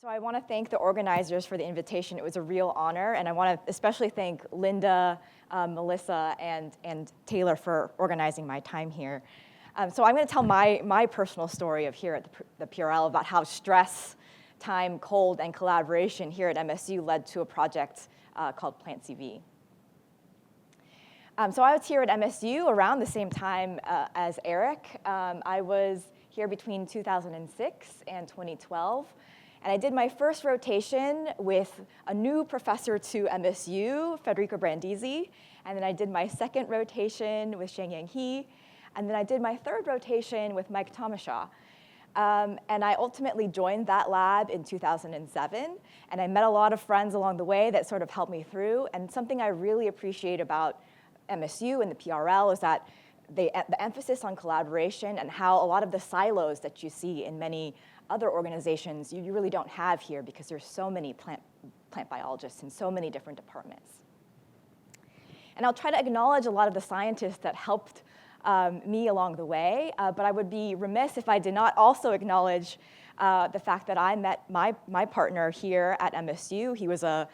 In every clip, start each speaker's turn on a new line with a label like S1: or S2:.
S1: So I want to thank the organizers for the invitation. It was a real honor, and I want to especially thank Linda, Melissa, and Taylor for organizing my time here. So I'm going to tell my personal story of here at the PRL about how stress, time, cold, and collaboration here at MSU led to a project called Plant CV. So I was here at MSU around the same time as Eric. I was here between 2006 and 2012. And I did my first rotation with a new professor to MSU, Federico Brandisi. And then I did my second rotation with Shangyang He. And then I did my third rotation with Mike Thomashow. And I ultimately joined that lab in 2007. And I met a lot of friends along the way that sort of helped me through. And something I really appreciate about MSU and the PRL is that the emphasis on collaboration and how a lot of the silos that you see in many other organizations you really don't have here because there's so many plant biologists in so many different departments. And I'll try to acknowledge a lot of the scientists that helped me along the way, but I would be remiss if I did not also acknowledge the fact that I met my partner here at MSU. He was a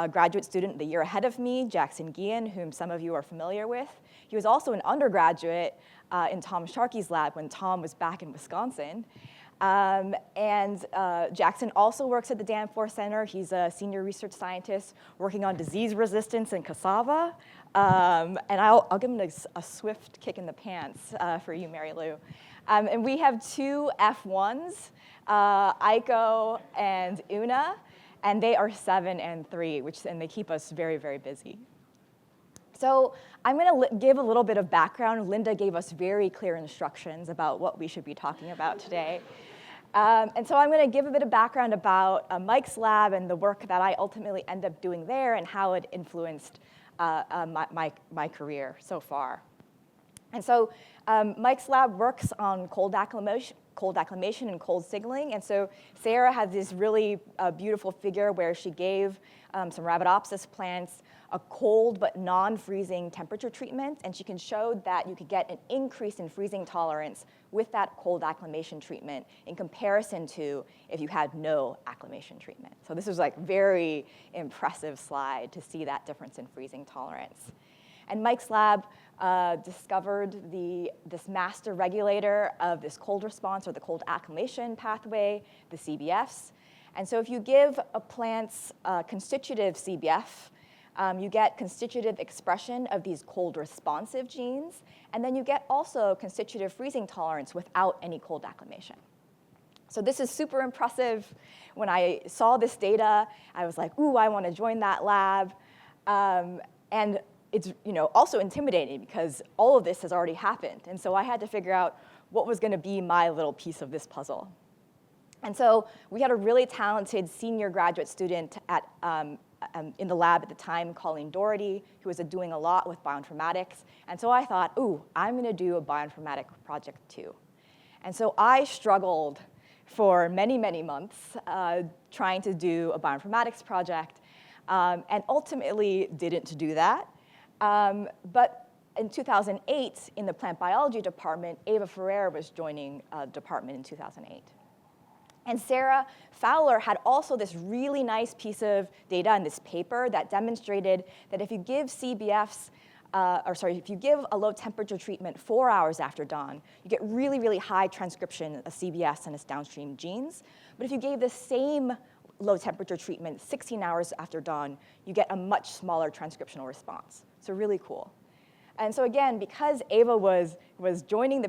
S1: graduate student the year ahead of me, Jackson Gehan, whom some of you are familiar with. He was also an undergraduate in Tom Sharkey's lab when Tom was back in Wisconsin. Jackson also works at the Danforth Center. He's a senior research scientist working on disease resistance in cassava. And I'll give him a swift kick in the pants for you, Mary Lou. And we have two F1s, Aiko and Una, and they are 7 and 3, and they keep us very, very busy. So I'm going to give a little bit of background. Linda gave us very clear instructions about what we should be talking about today. And so I'm going to give a bit of background about Mike's lab and the work that I ultimately end up doing there and how it influenced my career so far. And so Mike's lab works on cold acclimation and cold signaling. And so Sarah has this really beautiful figure where she gave some Arabidopsis plants a cold but non-freezing temperature treatment, and she can show that you could get an increase in freezing tolerance with that cold acclimation treatment in comparison to if you had no acclimation treatment. So this was like very impressive slide to see that difference in freezing tolerance. And Mike's lab discovered this master regulator of this cold response or the cold acclimation pathway, the CBFs. And so if you give a plant's constitutive CBF, you get constitutive expression of these cold responsive genes, and then you get also constitutive freezing tolerance without any cold acclimation. So this is super impressive. When I saw this data, I was like, ooh, I want to join that lab. And it's also intimidating because all of this has already happened. And so I had to figure out what was going to be my little piece of this puzzle. And so we had a really talented senior graduate student in the lab at the time, Colleen Doherty, who was doing a lot with bioinformatics. And so I thought, ooh, I'm going to do a bioinformatic project too. And so I struggled for many, many months trying to do a bioinformatics project and ultimately didn't do that. But in 2008, in the plant biology department, Ava Ferrer was joining the department in 2008. And Sarah Fowler had also this really nice piece of data in this paper that demonstrated that if you give CBFs, if you give a low temperature treatment 4 hours after dawn, you get really, really high transcription of CBS and its downstream genes. But if you gave the same low temperature treatment 16 hours after dawn, you get a much smaller transcriptional response. So really cool. And so again, because Ava was joining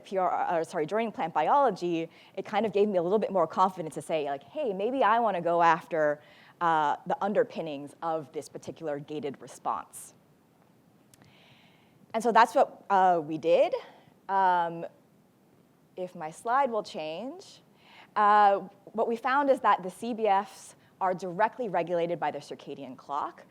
S1: joining plant biology, it kind of gave me a little bit more confidence to say, like, hey, maybe I want to go after the underpinnings of this particular gated response. And so that's what we did. If my slide will change, what we found is that the CBFs are directly regulated by the circadian clock.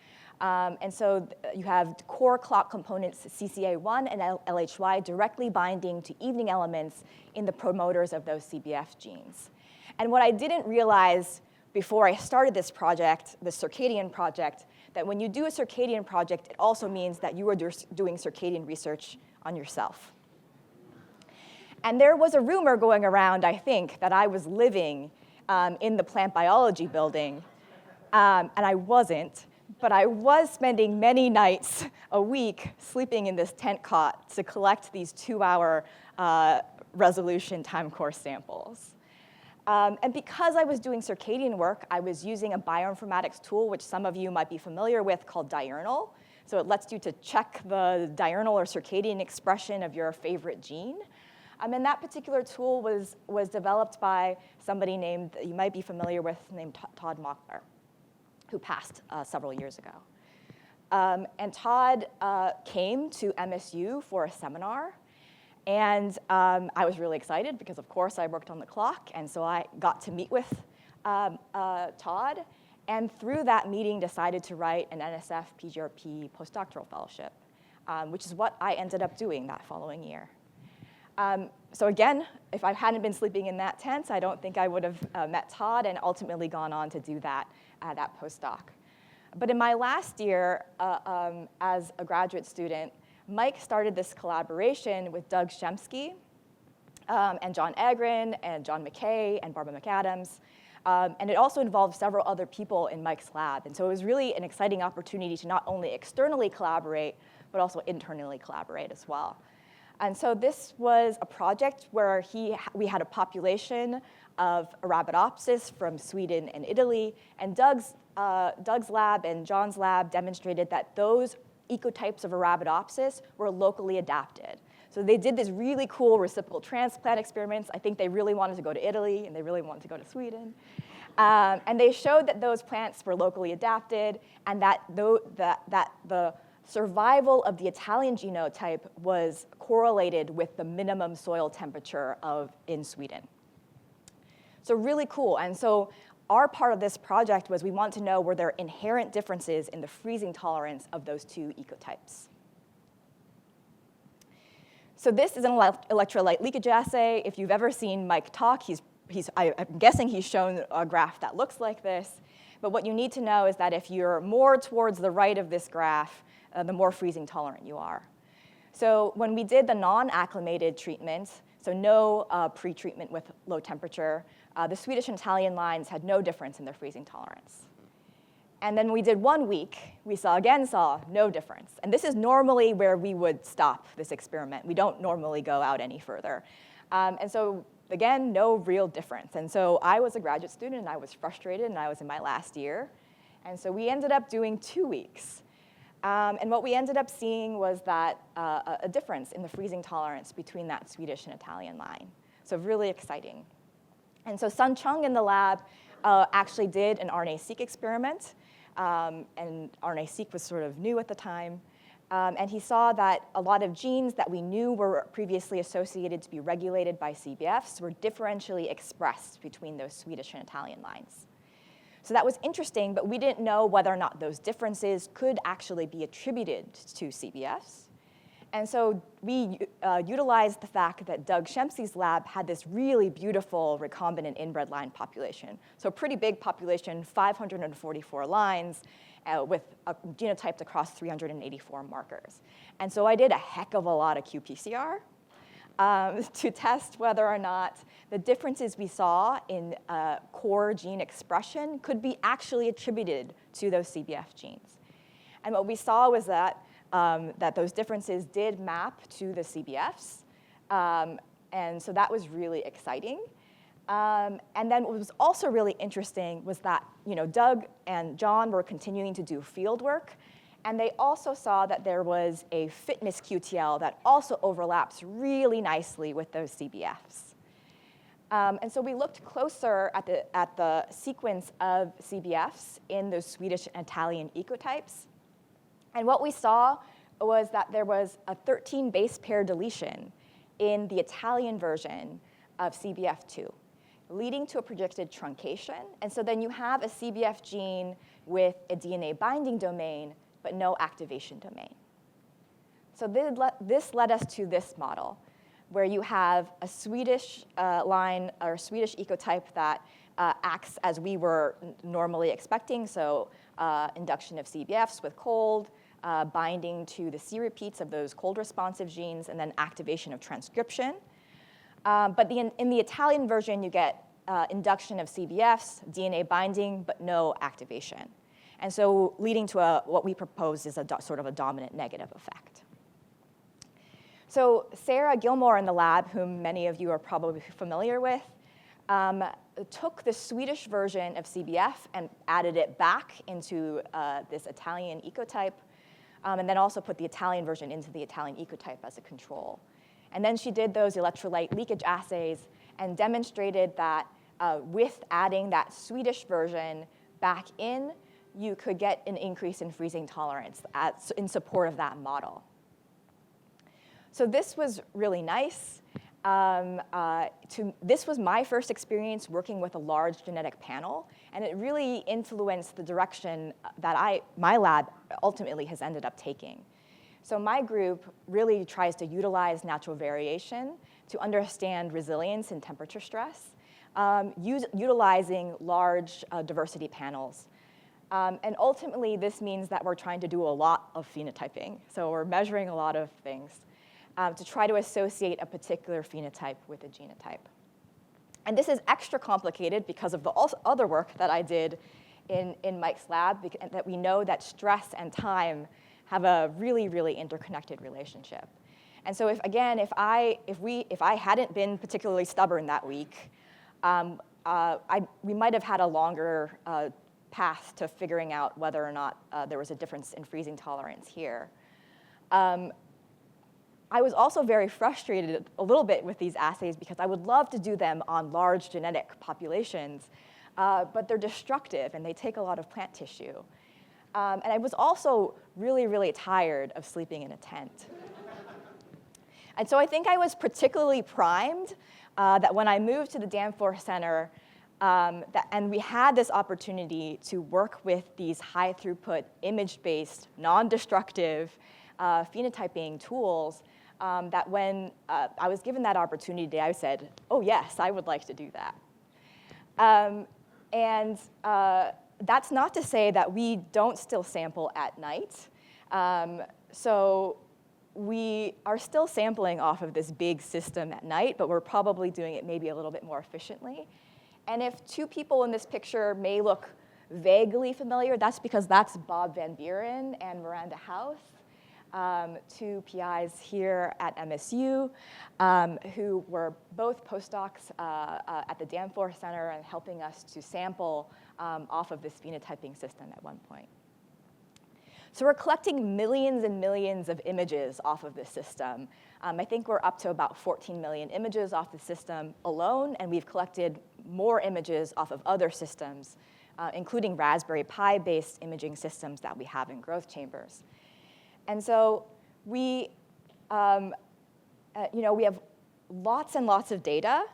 S1: And so you have core clock components CCA1 and LHY directly binding to evening elements in the promoters of those CBF genes. And what I didn't realize before I started this project, the circadian project, that when you do a circadian project, it also means that you are doing circadian research on yourself. And there was a rumor going around, I think, that I was living in the plant biology building. And I wasn't, but I was spending many nights a week sleeping in this tent cot to collect these 2-hour resolution time course samples. And because I was doing circadian work, I was using a bioinformatics tool, which some of you might be familiar with, called diurnal. So it lets you to check the diurnal or circadian expression of your favorite gene. And that particular tool was developed by somebody named, you might be familiar with, named Todd Mockler, who passed several years ago. And Todd came to MSU for a seminar. And I was really excited because, of course, I worked on the clock. And so I got to meet with Todd. And through that meeting, decided to write an NSF PGRP postdoctoral fellowship, which is what I ended up doing that following year. So again, if I hadn't been sleeping in that tent, I don't think I would have met Todd and ultimately gone on to do that postdoc. But in my last year as a graduate student, Mike started this collaboration with Doug Shemsky and John Agron and John McKay and Barbara McAdams. And it also involved several other people in Mike's lab. And so it was really an exciting opportunity to not only externally collaborate, but also internally collaborate as well. And so this was a project where we had a population of Arabidopsis from Sweden and Italy. And Doug's lab and John's lab demonstrated that those ecotypes of Arabidopsis were locally adapted. So they did this really cool reciprocal transplant experiments. I think they really wanted to go to Italy, and they really wanted to go to Sweden. And they showed that those plants were locally adapted, and that the survival of the Italian genotype was correlated with the minimum soil temperature in Sweden. So really cool. And so our part of this project was we want to know were there inherent differences in the freezing tolerance of those two ecotypes. So this is an electrolyte leakage assay. If you've ever seen Mike talk, I'm guessing he's shown a graph that looks like this. But what you need to know is that if you're more towards the right of this graph, the more freezing tolerant you are. So when we did the non-acclimated treatment, so no pre-treatment with low temperature, the Swedish and Italian lines had no difference in their freezing tolerance. And then we did 1 week, we saw no difference. And this is normally where we would stop this experiment. We don't normally go out any further. And so again, no real difference. And so I was a graduate student, and I was frustrated, and I was in my last year. And so we ended up doing 2 weeks. And what we ended up seeing was that a difference in the freezing tolerance between that Swedish and Italian line. So really exciting. And so Sun Chung in the lab actually did an RNA-seq experiment. And RNA-seq was sort of new at the time. And he saw that a lot of genes that we knew were previously associated to be regulated by CBFs were differentially expressed between those Swedish and Italian lines. So that was interesting, but we didn't know whether or not those differences could actually be attributed to CBFs. And so we utilized the fact that Doug Shemsky's lab had this really beautiful recombinant inbred line population. So a pretty big population, 544 lines, with genotyped across 384 markers. And so I did a heck of a lot of qPCR to test whether or not the differences we saw in core gene expression could be actually attributed to those CBF genes. And what we saw was that those differences did map to the CBFs. And so that was really exciting. And then what was also really interesting was that Doug and John were continuing to do field work. And they also saw that there was a fitness QTL that also overlaps really nicely with those CBFs. And so we looked closer at the sequence of CBFs in those Swedish and Italian ecotypes. And what we saw was that there was a 13 base pair deletion in the Italian version of CBF2, leading to a predicted truncation. And so then you have a CBF gene with a DNA binding domain, but no activation domain. So this led us to this model, where you have a Swedish line or Swedish ecotype that acts as we were normally expecting, so induction of CBFs with cold, binding to the C repeats of those cold responsive genes, and then activation of transcription. But in the Italian version, you get induction of CBFs, DNA binding, but no activation. And so leading to what we propose is sort of a dominant negative effect. So Sarah Gilmore in the lab, whom many of you are probably familiar with, took the Swedish version of CBF and added it back into this Italian ecotype, and then also put the Italian version into the Italian ecotype as a control. And then she did those electrolyte leakage assays and demonstrated that with adding that Swedish version back in, you could get an increase in freezing tolerance in support of that model. So this was really nice. This was my first experience working with a large genetic panel, and it really influenced the direction that my lab ultimately has ended up taking. So my group really tries to utilize natural variation to understand resilience in temperature stress, utilizing large diversity panels. And ultimately, this means that we're trying to do a lot of phenotyping. So we're measuring a lot of things to try to associate a particular phenotype with a genotype. And this is extra complicated because of the other work that I did in Mike's lab, that we know that stress and time have a really, really interconnected relationship. And so if I hadn't been particularly stubborn that week, we might have had a longer path to figuring out whether or not there was a difference in freezing tolerance here. I was also very frustrated a little bit with these assays because I would love to do them on large genetic populations, but they're destructive and they take a lot of plant tissue. And I was also really, really tired of sleeping in a tent. And so I think I was particularly primed that when I moved to the Danforth Center, and we had this opportunity to work with these high-throughput, image-based, non-destructive phenotyping tools, that when I was given that opportunity, I said, oh, yes, I would like to do that. That's not to say that we don't still sample at night. So we are still sampling off of this big system at night, but we're probably doing it maybe a little bit more efficiently. And if two people in this picture may look vaguely familiar, that's because that's Bob Van Buren and Miranda House, two PIs here at MSU, who were both postdocs at the Danforth Center and helping us to sample off of this phenotyping system at one point. So we're collecting millions and millions of images off of this system. I think we're up to about 14 million images off the system alone, and we've collected more images off of other systems, including Raspberry Pi-based imaging systems that we have in growth chambers. And so we have lots and lots of data,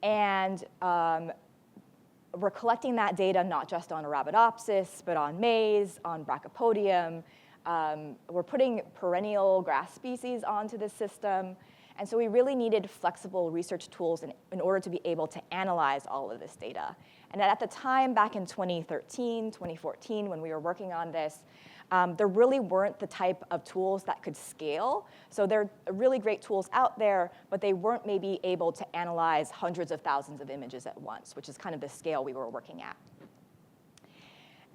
S1: and we're collecting that data not just on Arabidopsis, but on maize, on Brachypodium. We're putting perennial grass species onto this system. And so we really needed flexible research tools in order to be able to analyze all of this data. And at the time, back in 2013, 2014, when we were working on this, there really weren't the type of tools that could scale. So there are really great tools out there, but they weren't maybe able to analyze hundreds of thousands of images at once, which is kind of the scale we were working at.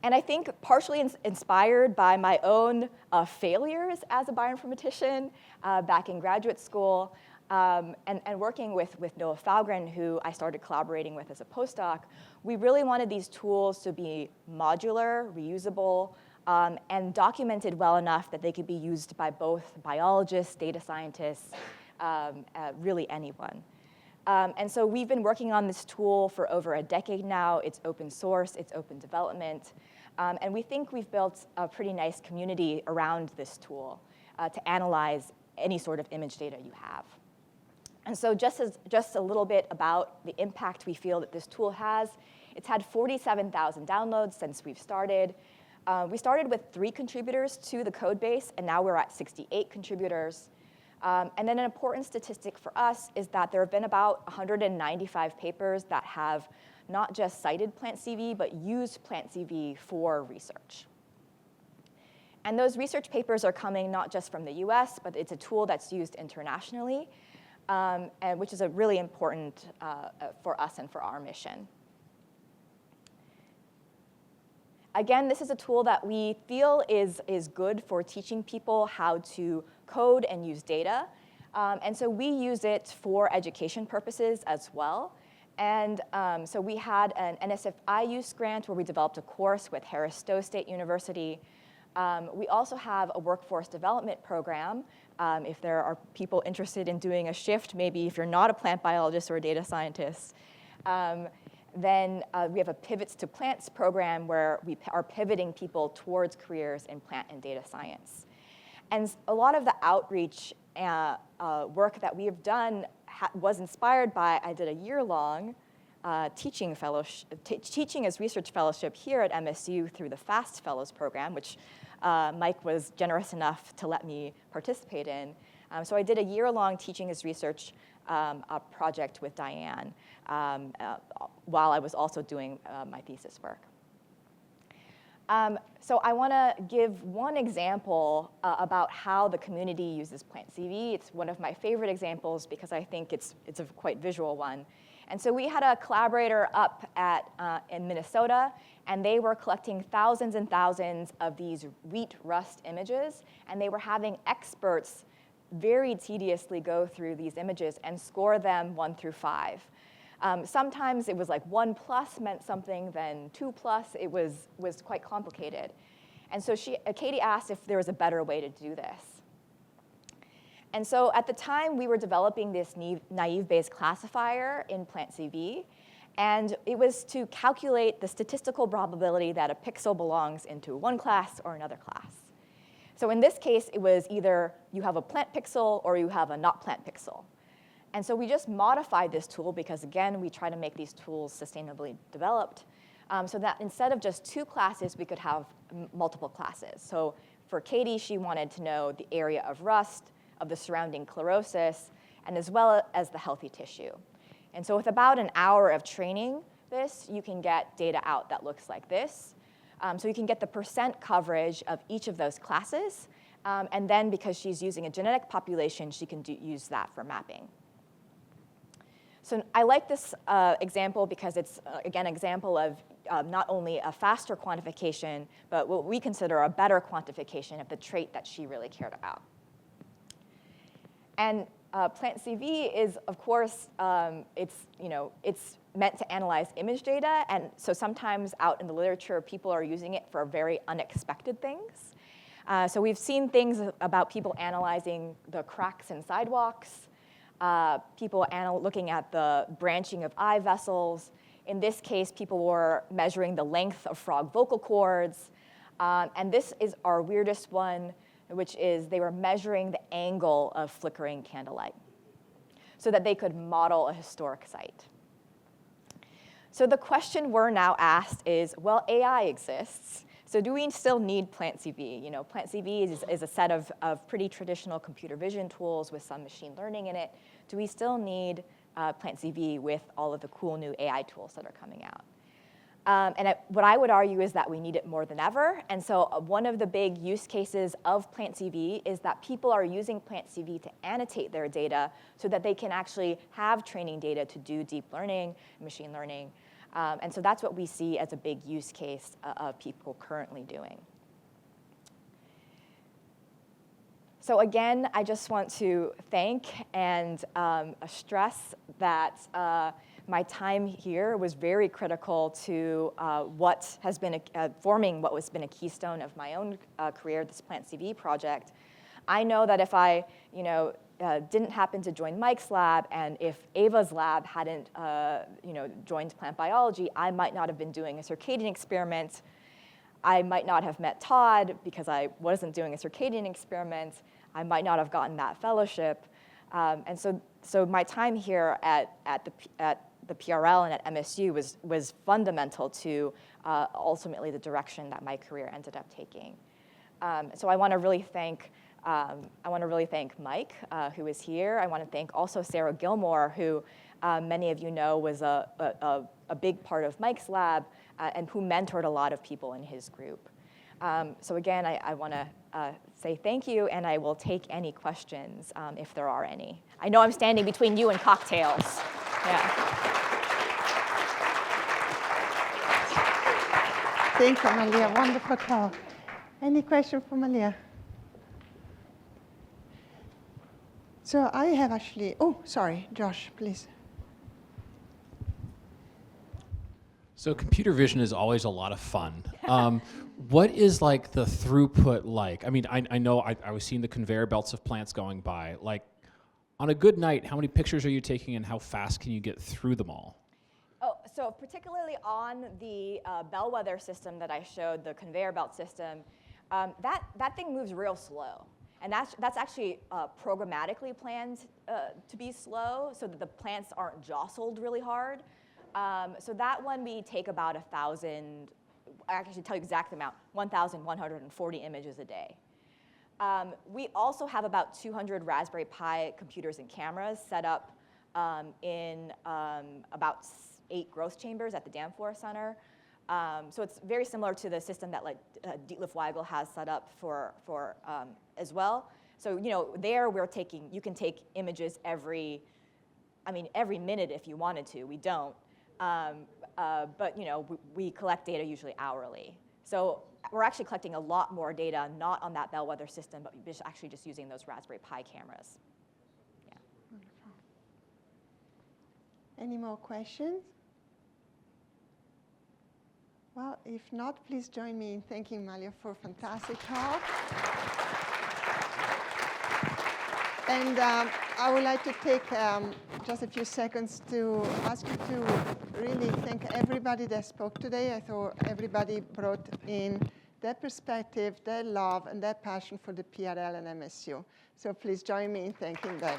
S1: And I think partially inspired by my own failures as a bioinformatician back in graduate school, and working with Noah Falgren, who I started collaborating with as a postdoc, we really wanted these tools to be modular, reusable, and documented well enough that they could be used by both biologists, data scientists, really anyone. And so we've been working on this tool for over a decade now. It's open source, it's open development, and we think we've built a pretty nice community around this tool to analyze any sort of image data you have. And so just a little bit about the impact we feel that this tool has. It's had 47,000 downloads since we've started. We started with 3 contributors to the code base, and now we're at 68 contributors. And then an important statistic for us is that there have been about 195 papers that have not just cited PlantCV, but used PlantCV for research. And those research papers are coming not just from the US, but it's a tool that's used internationally. and which is a really important for us and for our mission. Again, this is a tool that we feel is good for teaching people how to code and use data. And so we use it for education purposes as well. And so we had an NSF use grant where we developed a course with Harris-Stowe State University. We also have a workforce development program. If there are people interested in doing a shift, maybe if you're not a plant biologist or a data scientist, then we have a Pivots to Plants program where we are pivoting people towards careers in plant and data science. And a lot of the outreach work that we have done was inspired by, I did a year-long teaching as research fellowship here at MSU through the FAST Fellows program, which Mike was generous enough to let me participate in. So I did a year-long teaching as research project with Diane while I was also doing my thesis work. So I want to give one example about how the community uses PlantCV. It's one of my favorite examples because I think it's a quite visual one. And so we had a collaborator up in Minnesota, and they were collecting thousands and thousands of these wheat rust images, and they were having experts very tediously go through these images and score them 1 through 5. Sometimes it was like 1+ meant something, then 2+. It was quite complicated. And so Katie asked if there was a better way to do this. And so at the time, we were developing this naive-Bayes classifier in PlantCV. And it was to calculate the statistical probability that a pixel belongs into one class or another class. So in this case, it was either you have a plant pixel or you have a not plant pixel. And so we just modified this tool because, again, we try to make these tools sustainably developed so that instead of just 2 classes, we could have multiple classes. So for Katie, she wanted to know the area of rust, of the surrounding chlorosis, and as well as the healthy tissue. And so with about an hour of training this, you can get data out that looks like this. So you can get the % coverage of each of those classes. And then because she's using a genetic population, she can use that for mapping. So I like this example because it's, again, an example of not only a faster quantification, but what we consider a better quantification of the trait that she really cared about. And PlantCV is, of course, it's meant to analyze image data. And so sometimes out in the literature, people are using it for very unexpected things. So we've seen things about people analyzing the cracks in sidewalks, people looking at the branching of eye vessels. In this case, people were measuring the length of frog vocal cords. And this is our weirdest one, which is they were measuring the angle of flickering candlelight so that they could model a historic site. So the question we're now asked is, well, AI exists. So do we still need PlantCV? PlantCV is a set of pretty traditional computer vision tools with some machine learning in it. Do we still need PlantCV with all of the cool new AI tools that are coming out? What I would argue is that we need it more than ever. And so one of the big use cases of PlantCV is that people are using PlantCV to annotate their data so that they can actually have training data to do deep learning, machine learning. And so that's what we see as a big use case of people currently doing. So again, I just want to thank and stress that my time here was very critical to what has been forming what has been a keystone of my own career, this PlantCV project. I know that if I didn't happen to join Mike's lab, and if Ava's lab hadn't joined plant biology, I might not have been doing a circadian experiment. I might not have met Todd because I wasn't doing a circadian experiment. I might not have gotten that fellowship. And so my time here at the PRL and at MSU was fundamental to ultimately the direction that my career ended up taking. So I want to really thank Mike, who is here. I want to thank also Sarah Gilmore, who many of you know was a big part of Mike's lab and who mentored a lot of people in his group. So again, I want to say thank you, and I will take any questions if there are any. I know I'm standing between you and cocktails. Yeah.
S2: Thank you, Malia. Wonderful talk. Any question for Malia? So I have actually, oh, sorry, Josh, please.
S3: So computer vision is always a lot of fun. What is like the throughput like? I mean, I know I was seeing the conveyor belts of plants going by. Like, on a good night, how many pictures are you taking and how fast can you get through them all?
S1: Oh, so particularly on the bellwether system that I showed, the conveyor belt system, that thing moves real slow. And that's actually programmatically planned to be slow so that the plants aren't jostled really hard. So that one we take about 1,000, I actually tell you exact amount, 1,140 images a day. We also have about 200 Raspberry Pi computers and cameras set up in about 8 growth chambers at the Danforth Center. So it's very similar to the system that like Dietlif Weigel has set up for as well. So there you can take images every minute if you wanted to. We don't, but we collect data usually hourly. So we're actually collecting a lot more data, not on that bellwether system, but actually just using those Raspberry Pi cameras. Yeah.
S2: Wonderful. Any more questions? Well, if not, please join me in thanking Malia for a fantastic talk. And I would like to take just a few seconds to ask you to really thank everybody that spoke today. I thought everybody brought in their perspective, their love, and their passion for the PRL and MSU. So please join me in thanking them.